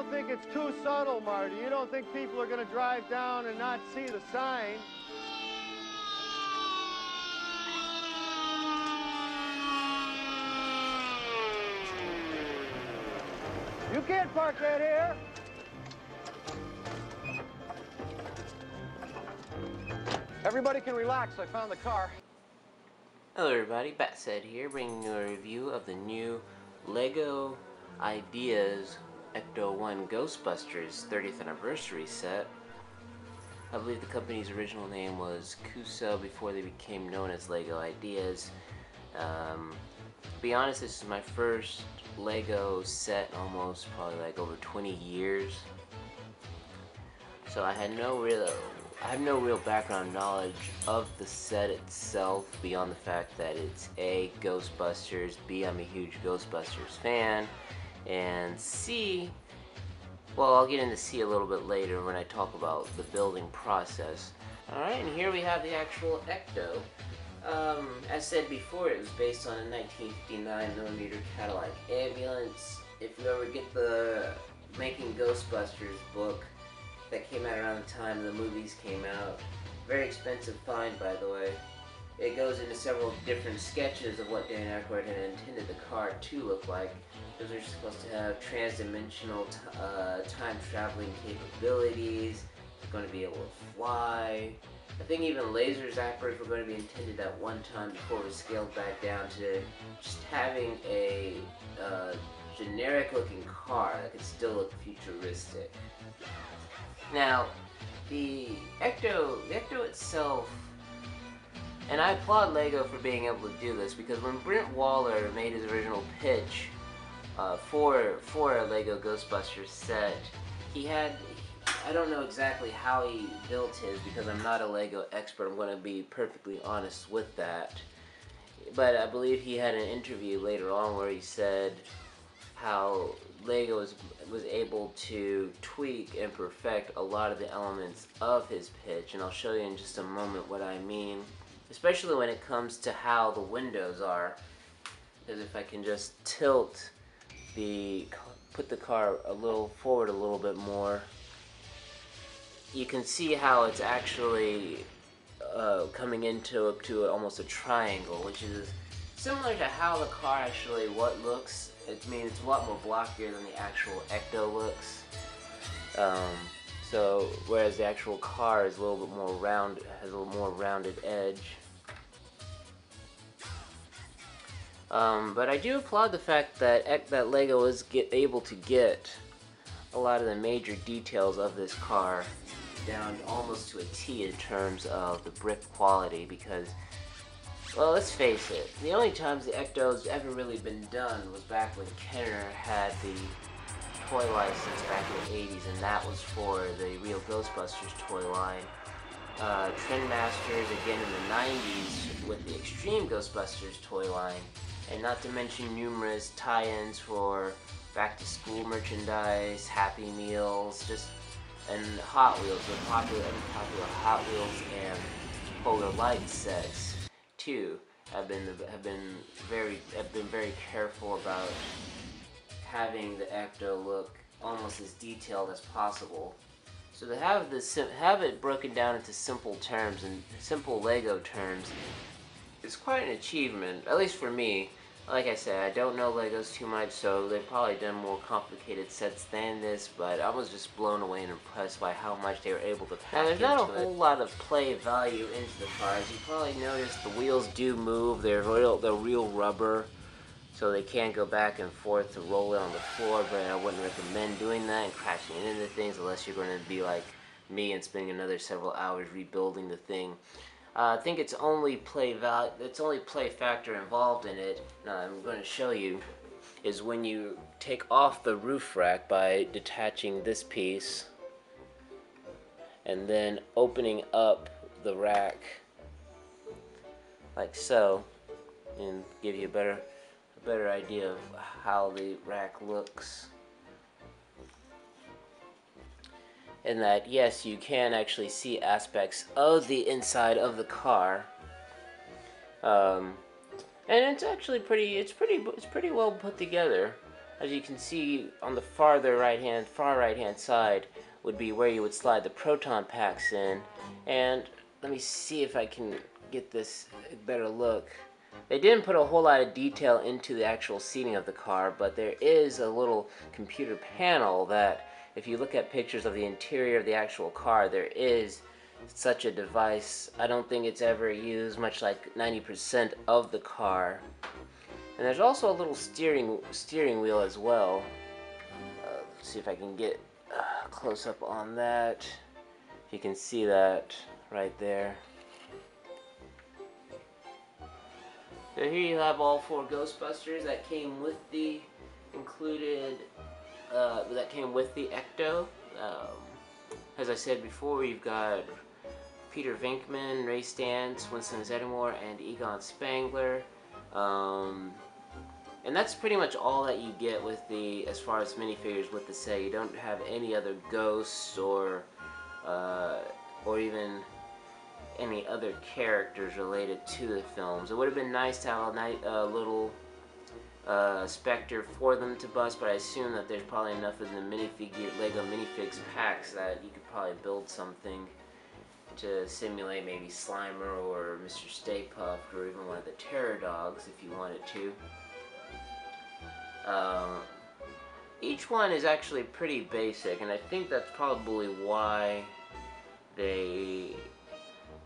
don't think it's too subtle, Marty. You don't think people are going to drive down and not see the sign. You can't park that here. Everybody can relax. I found the car. Hello everybody, Batsaid here, bringing you a review of the new LEGO Ideas Ecto-1 Ghostbusters 30th Anniversary set. I believe the company's original name was Cusoo before they became known as LEGO Ideas. To be honest, this is my first LEGO set in almost probably like over 20 years. So I have no real background knowledge of the set itself beyond the fact that it's A, Ghostbusters, B, I'm a huge Ghostbusters fan, and C, well, I'll get into C a little bit later when I talk about the building process. Alright, and here we have the actual Ecto. As said before, it was based on a 1959mm Cadillac ambulance. If you ever get the Making Ghostbusters book that came out around the time the movies came out, very expensive find, by the way. It goes into several different sketches of what Dan Aykroyd had intended the car to look like. Those are supposed to have trans-dimensional time-traveling capabilities. It's going to be able to fly. I think even laser zappers were going to be intended at one time before it was scaled back down to just having a generic-looking car that could still look futuristic. Now, the Ecto itself, and I applaud LEGO for being able to do this, because when Brent Waller made his original pitch for a LEGO Ghostbusters set, he had, I don't know exactly how he built his because I'm not a LEGO expert, I'm going to be perfectly honest with that, but I believe he had an interview later on where he said how LEGO was able to tweak and perfect a lot of the elements of his pitch, and I'll show you in just a moment what I mean, especially when it comes to how the windows are. Because if I can just put the car a little forward a little bit more, you can see how it's actually coming into almost a triangle, which is similar to how the car actually looks. I mean, it's a lot more blockier than the actual Ecto looks. So whereas the actual car is a little bit more round, has a little more rounded edge. But I do applaud the fact that LEGO is able to get a lot of the major details of this car down almost to a T in terms of the brick quality, because, well, let's face it, the only times the Ecto's ever really been done was back when Kenner had the toy license back in the 80s, and that was for the real Ghostbusters toy line. Trendmasters again in the 90s with the Extreme Ghostbusters toy line, and not to mention numerous tie-ins for back-to-school merchandise, Happy Meals, and Hot Wheels, the popular Hot Wheels and Polar Light sets too. Have been very careful about having the Ecto look almost as detailed as possible. So to have it broken down into simple terms and simple LEGO terms is quite an achievement, at least for me. Like I said, I don't know LEGOs too much, so they've probably done more complicated sets than this, but I was just blown away and impressed by how much they were able to pack into it. Now, there's not a whole lot of play value into the car. As you probably noticed, the wheels do move. They're real rubber, so they can't go back and forth to roll it on the floor, but I wouldn't recommend doing that and crashing into things unless you're going to be like me and spending another several hours rebuilding the thing. I think its only play factor involved in it, I'm going to show you, is when you take off the roof rack by detaching this piece and then opening up the rack like so, and give you a better idea of how the rack looks. In that, yes, you can actually see aspects of the inside of the car, and it's actually pretty well put together. As you can see on the far right hand side would be where you would slide the proton packs in. And let me see if I can get this a better look. They didn't put a whole lot of detail into the actual seating of the car, but there is a little computer panel that, if you look at pictures of the interior of the actual car, there is such a device. I don't think it's ever used, much like 90% of the car. And there's also a little steering wheel as well. Let's see if I can get a close up on that. You can see that right there. So here you have all 4 Ghostbusters that came with the Ecto. As I said before, you've got Peter Venkman, Ray Stantz, Winston Zeddemore, and Egon Spangler. And that's pretty much all that you get with as far as minifigures with the set. You don't have any other ghosts or even any other characters related to the films. It would have been nice to have a little Spectre for them to bust, but I assume that there's probably enough in the Lego minifigs packs that you could probably build something to simulate maybe Slimer or Mr. Stay Puft or even one of the Terror Dogs if you wanted to. Each one is actually pretty basic, and I think that's probably why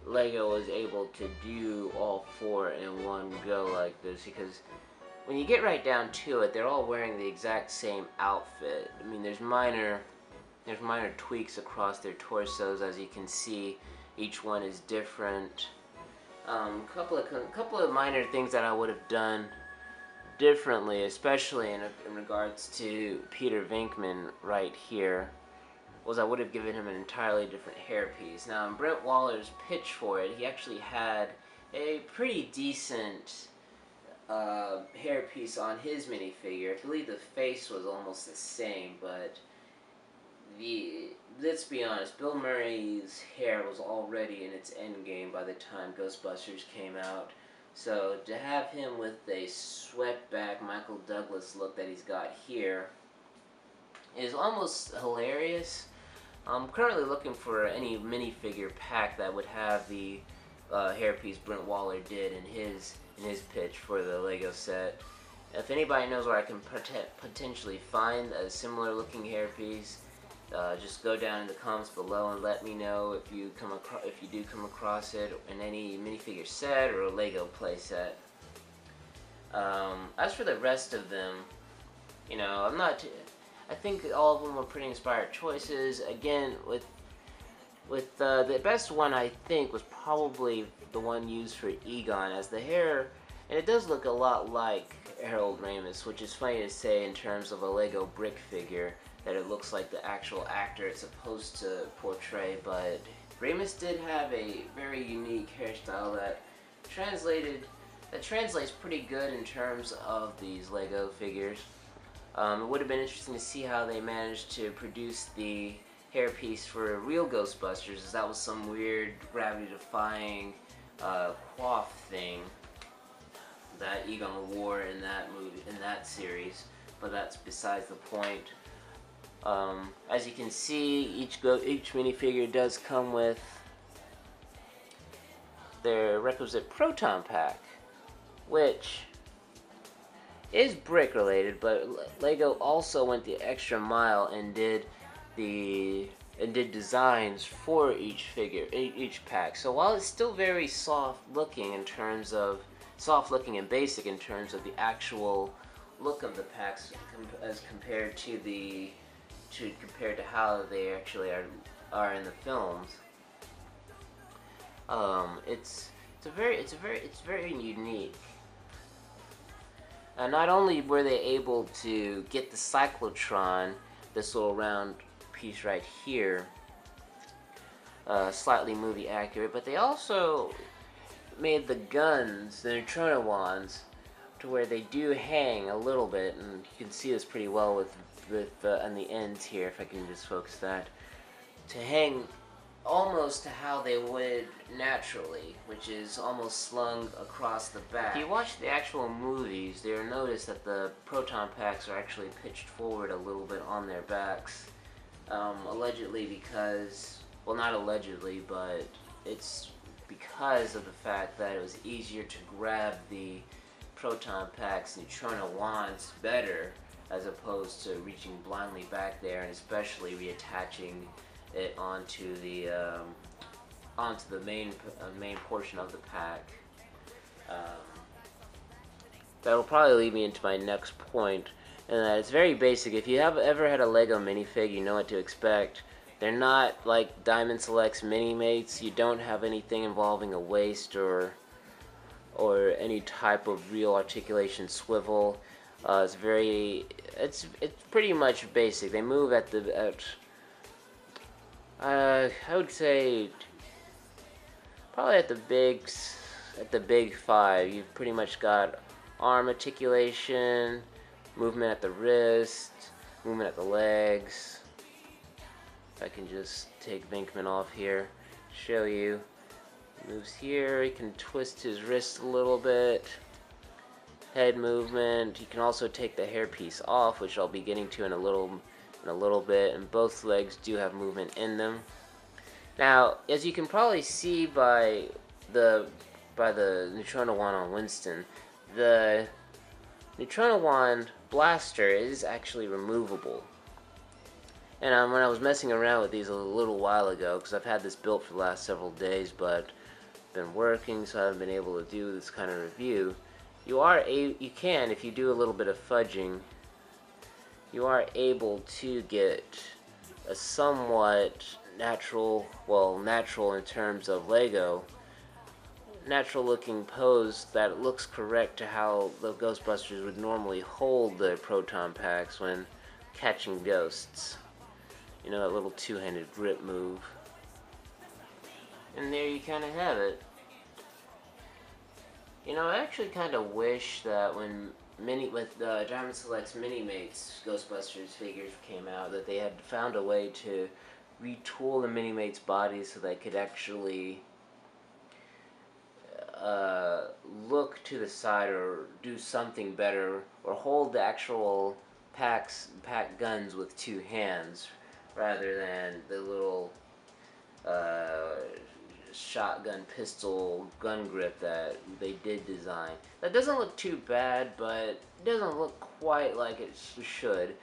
Lego was able to do all 4 in one go like this, because when you get right down to it, they're all wearing the exact same outfit. I mean, there's minor tweaks across their torsos, as you can see. Each one is different. Couple of minor things that I would have done differently, especially in regards to Peter Venkman right here, was I would have given him an entirely different hairpiece. Now, in Brent Waller's pitch for it, he actually had a pretty decent hairpiece on his minifigure. I believe the face was almost the same, but let's be honest, Bill Murray's hair was already in its end game by the time Ghostbusters came out. So to have him with a swept back Michael Douglas look that he's got here is almost hilarious. I'm currently looking for any minifigure pack that would have the hairpiece Brent Waller did in his pitch for the Lego set. If anybody knows where I can potentially find a similar looking hairpiece, just go down in the comments below and let me know if you do come across it in any minifigure set or a Lego play set. As for the rest of them, you know, I think all of them were pretty inspired choices. Again, with the best one I think was probably the one used for Egon, as the hair, and it does look a lot like Harold Ramis, which is funny to say in terms of a Lego brick figure, that it looks like the actual actor it's supposed to portray, but Ramis did have a very unique hairstyle that translates pretty good in terms of these Lego figures. It would have been interesting to see how they managed to produce the hairpiece for real Ghostbusters, as that was some weird gravity-defying coif thing that Egon wore in that series, but that's besides the point. As you can see, each minifigure does come with their requisite proton pack, which is brick related, but Lego also went the extra mile and did designs for each pack. So while it's still very soft looking and basic in terms of the actual look of the packs, as compared to how they actually are in the films, it's very unique. Not only were they able to get the cyclotron, this little round piece right here, slightly movie accurate, but they also made the guns, the neutrino wands, to where they do hang a little bit, and you can see this pretty well with on the ends here, if I can just focus that, to hang almost to how they would naturally, which is almost slung across the back. If you watch the actual movies, you'll notice that the proton packs are actually pitched forward a little bit on their backs, allegedly because, well, not allegedly, but it's because of the fact that it was easier to grab the proton packs neutrino wands better as opposed to reaching blindly back there and especially reattaching it onto the main portion of the pack. That will probably lead me into my next point, and that it's very basic. If you have ever had a Lego minifig, you know what to expect. They're not like Diamond Select's Mini-Mates. You don't have anything involving a waist or any type of real articulation swivel. It's pretty much basic. They move I would say probably at the big five. You've pretty much got arm articulation, movement at the wrist, movement at the legs. If I can just take Venkman off here, show you. Moves here, he can twist his wrist a little bit. Head movement. You can also take the hairpiece off, which I'll be getting to in a little bit, and both legs do have movement in them. Now, as you can probably see by the neutrino wand on Winston, the neutrino wand blaster is actually removable. And when I was messing around with these a little while ago, because I've had this built for the last several days, but been working, so I haven't been able to do this kind of review. You can, if you do a little bit of fudging, you are able to get a somewhat natural in terms of Lego, natural looking pose that looks correct to how the Ghostbusters would normally hold the proton packs when catching ghosts. You know, that little two-handed grip move. And there you kind of have it. You know, I actually kind of wish that when Diamond Select's Mini-Mates Ghostbusters figures came out, that they had found a way to retool the Mini-Mates bodies so they could actually look to the side or do something better, or hold the actual pack guns with two hands rather than the little shotgun pistol gun grip that they did design. That doesn't look too bad, but it doesn't look quite like it should.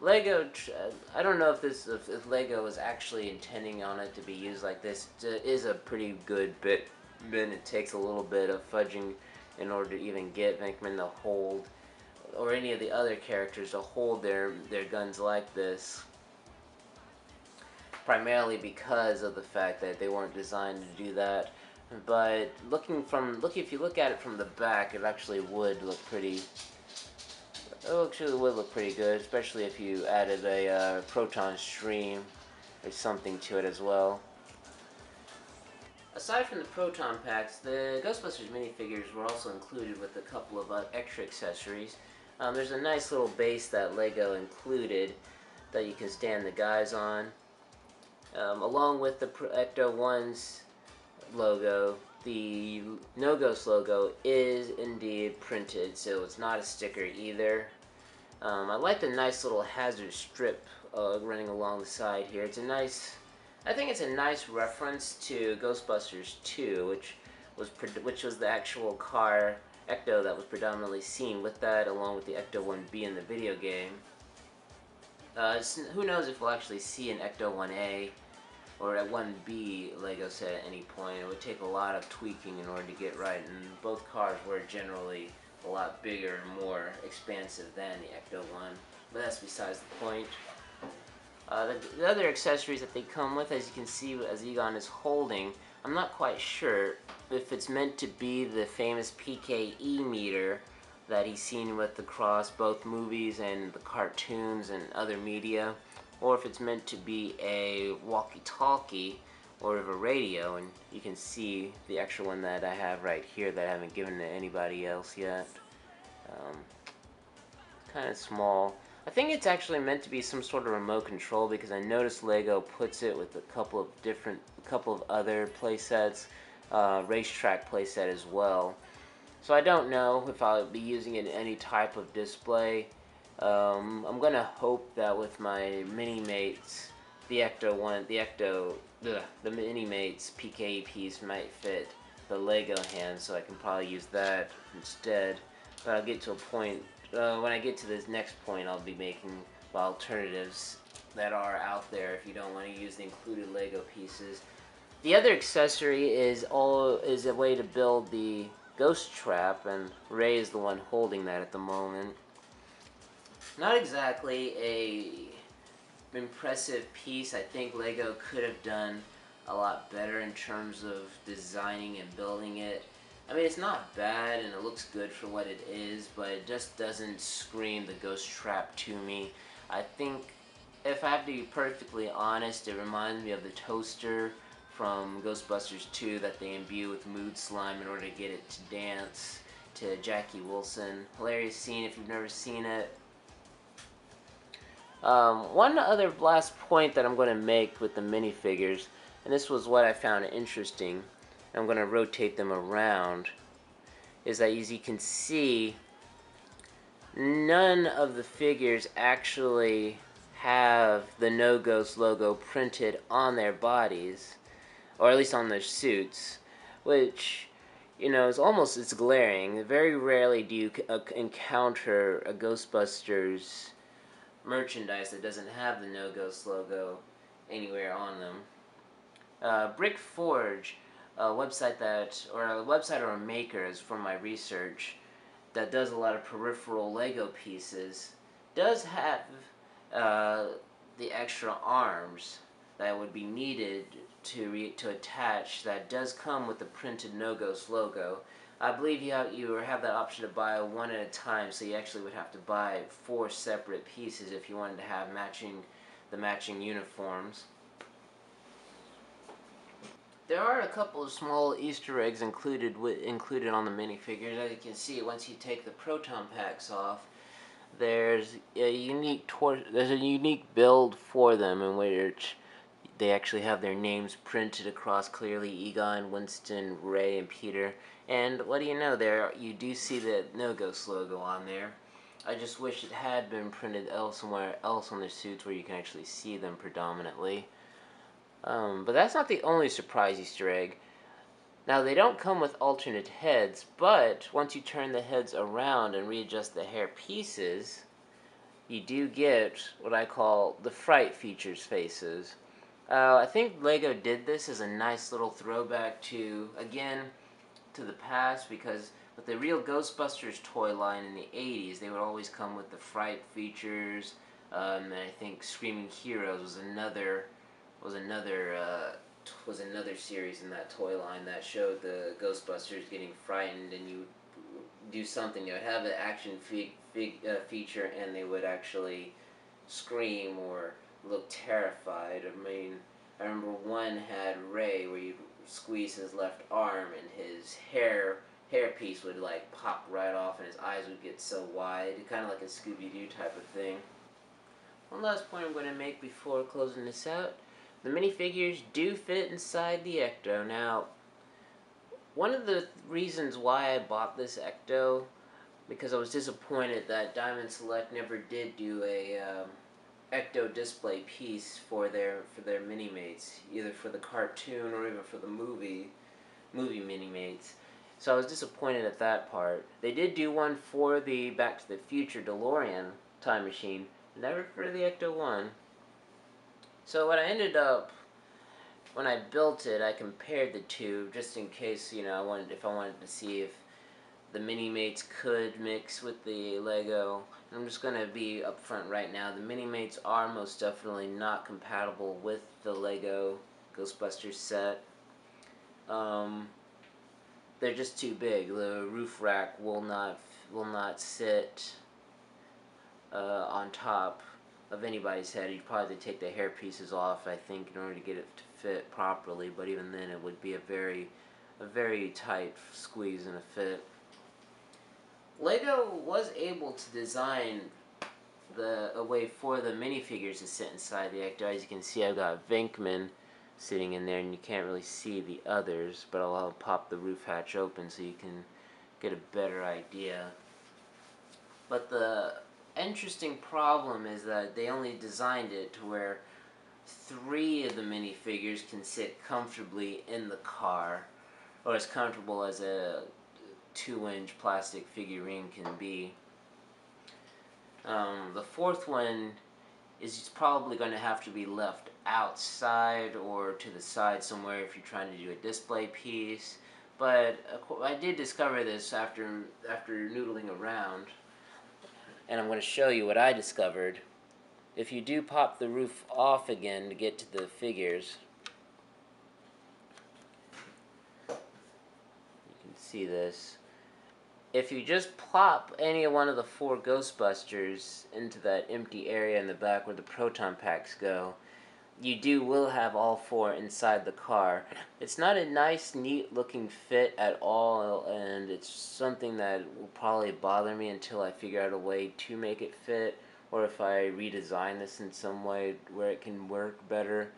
Lego, I don't know if Lego is actually intending on it to be used like this. It is a pretty good bit, and it takes a little bit of fudging in order to even get Venkman to hold, or any of the other characters to hold their guns like this. Primarily because of the fact that they weren't designed to do that. But if you look at it from the back, it actually would look pretty. Good, especially if you added a proton stream or something to it as well. Aside from the proton packs, the Ghostbusters minifigures were also included with a couple of extra accessories. There's a nice little base that Lego included that you can stand the guys on. Along with the Ecto-1's logo, the No Ghost logo is indeed printed, so it's not a sticker either. I like the nice little hazard strip running along the side here. I think it's a nice reference to Ghostbusters 2, which was the actual car Ecto that was predominantly seen with that, along with the Ecto-1B in the video game. Who knows if we'll actually see an Ecto-1A or a 1B Lego set at any point. It would take a lot of tweaking in order to get right, and both cars were generally a lot bigger and more expansive than the Ecto-1, but that's besides the point. The other accessories that they come with, as you can see as Egon is holding, I'm not quite sure if it's meant to be the famous PKE meter that he's seen with across both movies and the cartoons and other media, or if it's meant to be a walkie-talkie or of a radio, and you can see the extra one that I have right here that I haven't given to anybody else yet. Kind of small. I think it's actually meant to be some sort of remote control because I noticed Lego puts it with a couple of other playsets, racetrack playset as well. So I don't know if I'll be using it in any type of display. I'm gonna hope that with my Mini-Mates, the Ecto-1, the Mini-Mates PKE piece might fit the Lego hand, so I can probably use that instead. But I'll get to a point, when I get to this next point, I'll be making alternatives that are out there if you don't want to use the included Lego pieces. The other accessory is a way to build the ghost trap, and Ray is the one holding that at the moment. Not exactly a impressive piece. I think Lego could have done a lot better in terms of designing and building it. I mean, it's not bad and it looks good for what it is, but it just doesn't scream the ghost trap to me. I think, if I have to be perfectly honest, it reminds me of the toaster from Ghostbusters 2 that they imbue with mood slime in order to get it to dance to Jackie Wilson. Hilarious scene if you've never seen it. One other last point that I'm going to make with the minifigures, and this was what I found interesting, and I'm going to rotate them around, is that as you can see, none of the figures actually have the No Ghost logo printed on their bodies, or at least on their suits, which, you know, it's glaring. Very rarely do you encounter a Ghostbusters merchandise that doesn't have the No Ghost logo anywhere on them. Brick Forge, a website or a maker, is from my research, that does a lot of peripheral Lego pieces, does have the extra arms that would be needed to attach, that does come with the printed No Ghost logo. I believe you have that option to buy one at a time, so you actually would have to buy 4 separate pieces if you wanted to have the matching uniforms. There are a couple of small Easter eggs included on the minifigures. As you can see, once you take the proton packs off, there's a unique build for them in which they actually have their names printed across clearly: Egon, Winston, Ray, and Peter. And what do you know, there you do see the No Ghost logo on there. I just wish it had been printed somewhere else on their suits where you can actually see them predominantly. But that's not the only surprise Easter egg. Now, they don't come with alternate heads, but once you turn the heads around and readjust the hair pieces, you do get what I call the Fright features faces. I think Lego did this as a nice little throwback to the past, because with the real Ghostbusters toy line in the 80s, they would always come with the Fright features, and I think Screaming Heroes was another series in that toy line that showed the Ghostbusters getting frightened, and you do something, you would have an action feature, and they would actually scream or look terrified. I mean, I remember one had Ray where you squeeze his left arm and his hairpiece would like pop right off and his eyes would get so wide, kind of like a Scooby-Doo type of thing. One last point I'm going to make before closing this out. The minifigures do fit inside the Ecto. Now, one of the reasons why I bought this Ecto, because I was disappointed that Diamond Select never did do a Ecto display piece for their Mini-Mates, either for the cartoon or even for the movie Mini-Mates. So I was disappointed at that part. They did do one for the Back to the Future DeLorean time machine, never for the Ecto-1. So what I ended up, when I built it, I compared the two just in case, you know, if I wanted to see if the Mini-Mates could mix with the Lego. And I'm just going to be upfront right now. The Mini-Mates are most definitely not compatible with the Lego Ghostbusters set. They're just too big. The roof rack will not sit on top of anybody's head. You'd probably have to take the hair pieces off, I think, in order to get it to fit properly, but even then it would be a very tight squeeze and a fit. Lego was able to design a way for the minifigures to sit inside the Ecto. As you can see, I've got Venkman sitting in there, and you can't really see the others, but I'll pop the roof hatch open so you can get a better idea. But the interesting problem is that they only designed it to where 3 of the minifigures can sit comfortably in the car, or as comfortable as a 2-inch plastic figurine can be. The 4th one is probably going to have to be left outside or to the side somewhere if you're trying to do a display piece. But I did discover this after noodling around, and I'm going to show you what I discovered. If you do pop the roof off again to get to the figures, you can see this. If you just plop any one of the 4 Ghostbusters into that empty area in the back where the proton packs go, you will have all 4 inside the car. It's not a nice, neat looking fit at all, and it's something that will probably bother me until I figure out a way to make it fit, or if I redesign this in some way where it can work better.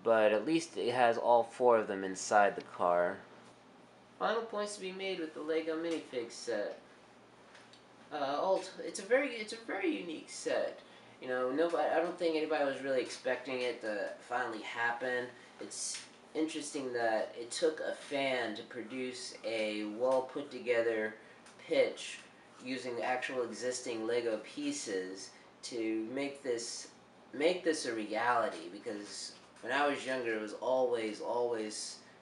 But at least it has all 4 of them inside the car. Final points to be made with the Lego minifig set. It's a very unique set. You know, I don't think anybody was really expecting it to finally happen. It's interesting that it took a fan to produce a well put together pitch using the actual existing Lego pieces to make this a reality. Because when I was younger, it was always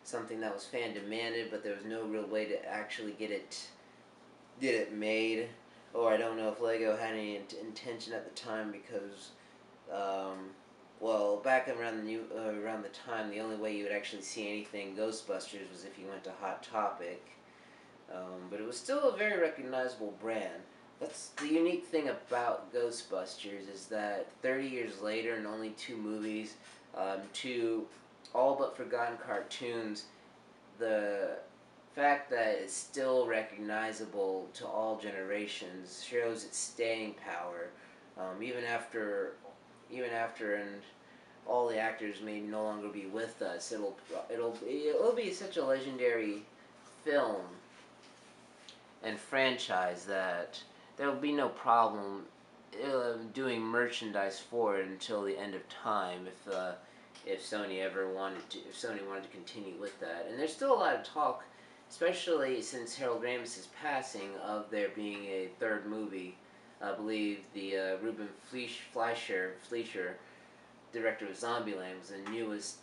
something that was fan demanded, but there was no real way to actually get it made. Or I don't know if Lego had any intention at the time, because well, back around the time, the only way you would actually see anything Ghostbusters was if you went to Hot Topic. But it was still a very recognizable brand. That's the unique thing about Ghostbusters, is that 30 years later and only 2 movies, 2 all but forgotten cartoons, the fact that it's still recognizable to all generations shows its staying power. Even after and all the actors may no longer be with us, it'll be such a legendary film and franchise that there will be no problem doing merchandise for it until the end of time, if Sony wanted to continue with that. And there's still a lot of talk, especially since Harold Ramis's passing, of there being a 3rd movie. I believe the Ruben Fleischer, director of Zombieland, was the newest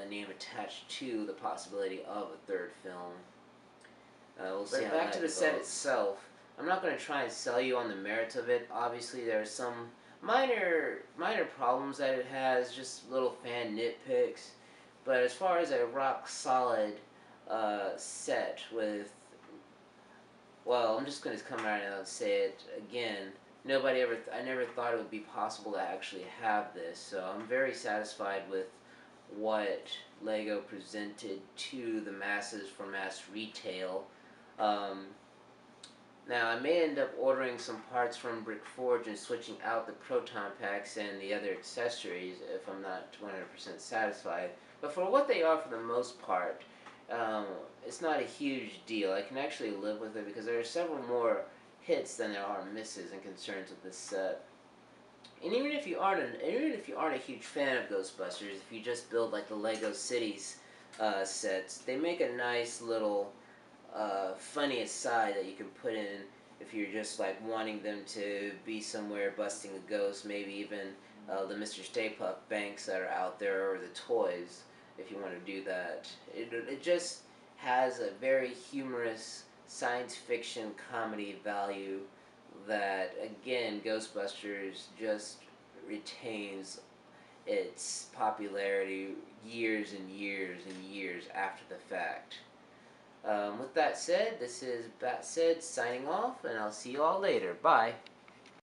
name attached to the possibility of a 3rd film. We'll see. But back to the set itself, I'm not going to try and sell you on the merits of it. Obviously, there are some minor problems that it has, just little fan nitpicks. But as far as a rock solid set with, well, I'm just going to come right out and say it again. I never thought it would be possible to actually have this. So I'm very satisfied with what Lego presented to the masses for mass retail. Now, I may end up ordering some parts from Brick Forge and switching out the proton packs and the other accessories if I'm not 100% satisfied. But for what they are, for the most part, it's not a huge deal. I can actually live with it because there are several more hits than there are misses and concerns with this set. And even if you aren't a huge fan of Ghostbusters, if you just build like the Lego Cities sets, they make a nice little funny aside that you can put in if you're just like wanting them to be somewhere busting a ghost, maybe even the Mr. Stay Puft banks that are out there, or the toys, if you want to do that. It just has a very humorous science fiction comedy value that, again, Ghostbusters just retains its popularity years and years and years after the fact. With that said, this is Bat Said signing off, and I'll see you all later. Bye.